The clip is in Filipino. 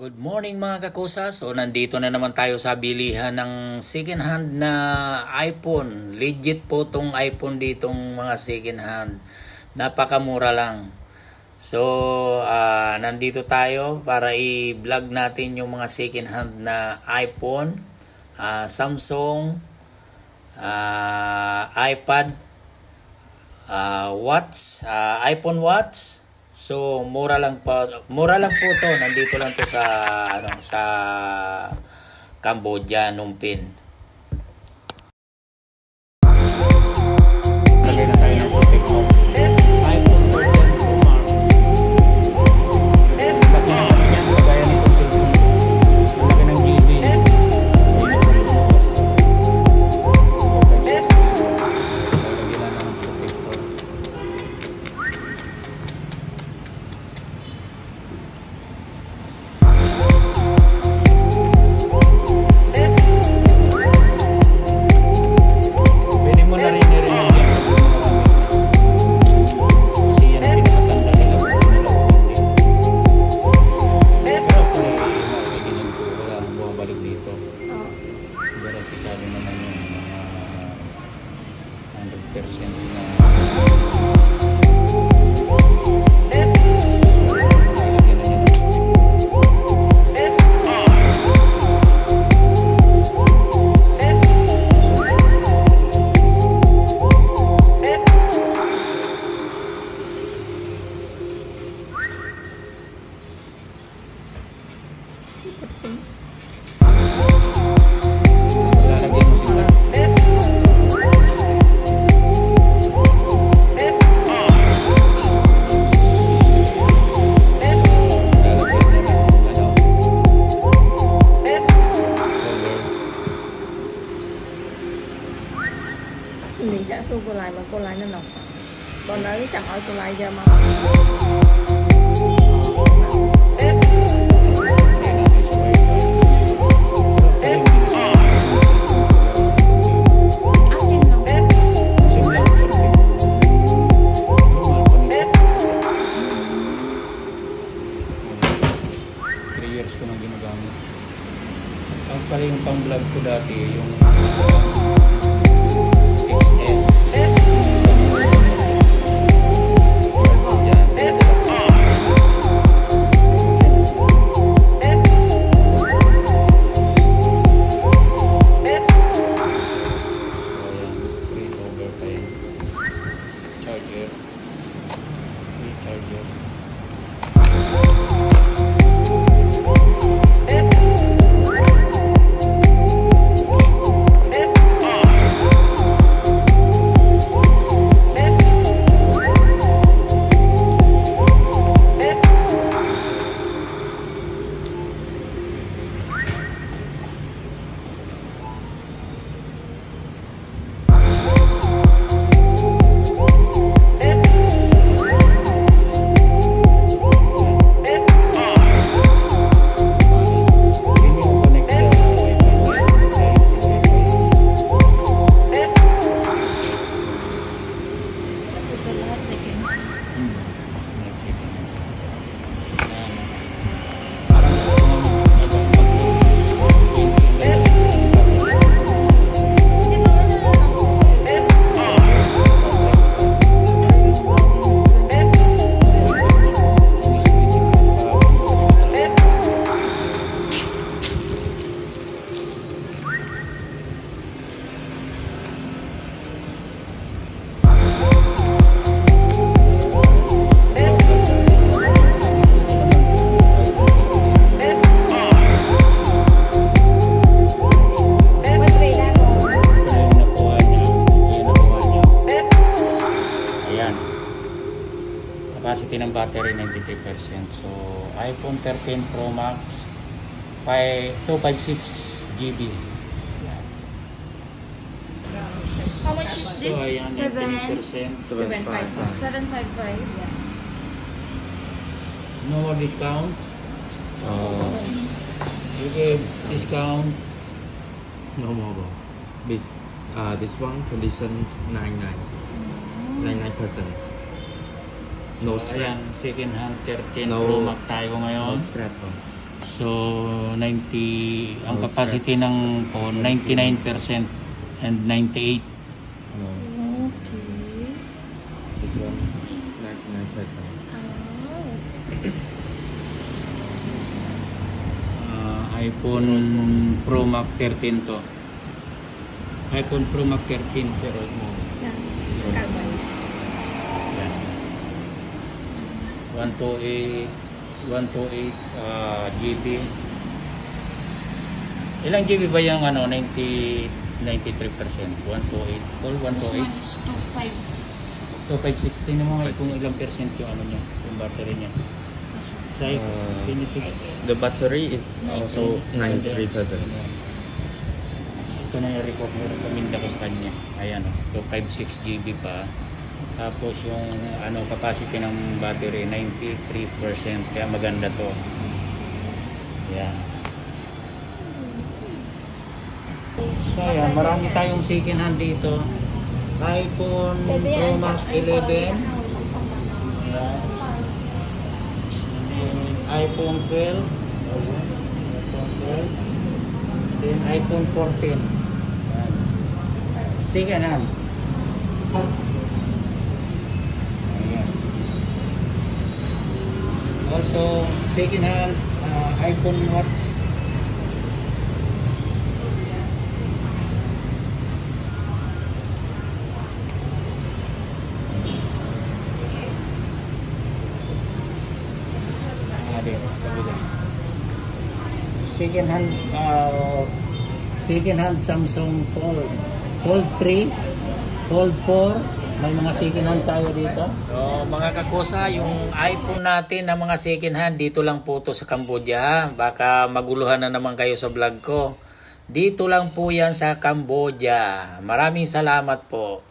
Good morning mga kakusa. So nandito na naman tayo sa bilihan ng second hand na iPhone. Legit po tong iPhone ditong mga second hand. Napakamura lang. So nandito tayo para i-vlog natin yung mga second hand na iPhone, Samsung, iPad, Watch, iPhone Watch. So mura lang po to. Nandito lang to sa sa Cambodia, Phnom Penh. Lagay na tayo ng protect mo. iPhone 13 Pro Max. Laki na kami yan, kagaya nitong cellphone. Laki ng GB. Mình sẽ xô cô lại và cô lại nên đọc. Còn nếu chẳng hỏi cô lại giờ mà ko na ginagamit. Ang pala yung pang-vlog ko dati, yung XS. Capacity ng battery 93%. So iPhone 13 Pro Max 256 GB. How much is this? So ayan, 755. 755. Yeah. No more discount. You give discount. No more. This one condition 99%. No So, ayan, scratch. second hand 13 No. Pro Max tayo ngayon. No scratch. So 90 ang capacity ng phone 99% and 98. No, Okay. this one 99%. iPhone Pro Max 13 to. iPhone Pro Max 13 pero Dạ. Cảm ơn. yan. 128 GB. Ilang GB ba yung ano 93%? 128 all 128 2560 na mga kung ilang percent yung ano niya, yung battery niya. Sa Infinity. The battery is also 93%. Ito na yung recommend ko sa kanya. Ayan, 256 GB pa. Tapos yung ano capacity ng battery 93%. Kaya maganda to. Ayan. So ayan, marami tayong second hand dito. iPhone Pro Max 11. Ayan. iPhone 12. Then iPhone 14. Second hand. Ayan. Also, second hand iPhone Watch. Second hand Samsung Fold 3, Fold 4, may mga second hand tayo dito. So mga kakusa, yung iPhone natin na mga second hand dito lang po to sa Cambodia. Baka maguluhan na naman kayo sa vlog ko. Dito lang po yan sa Cambodia. Maraming salamat po.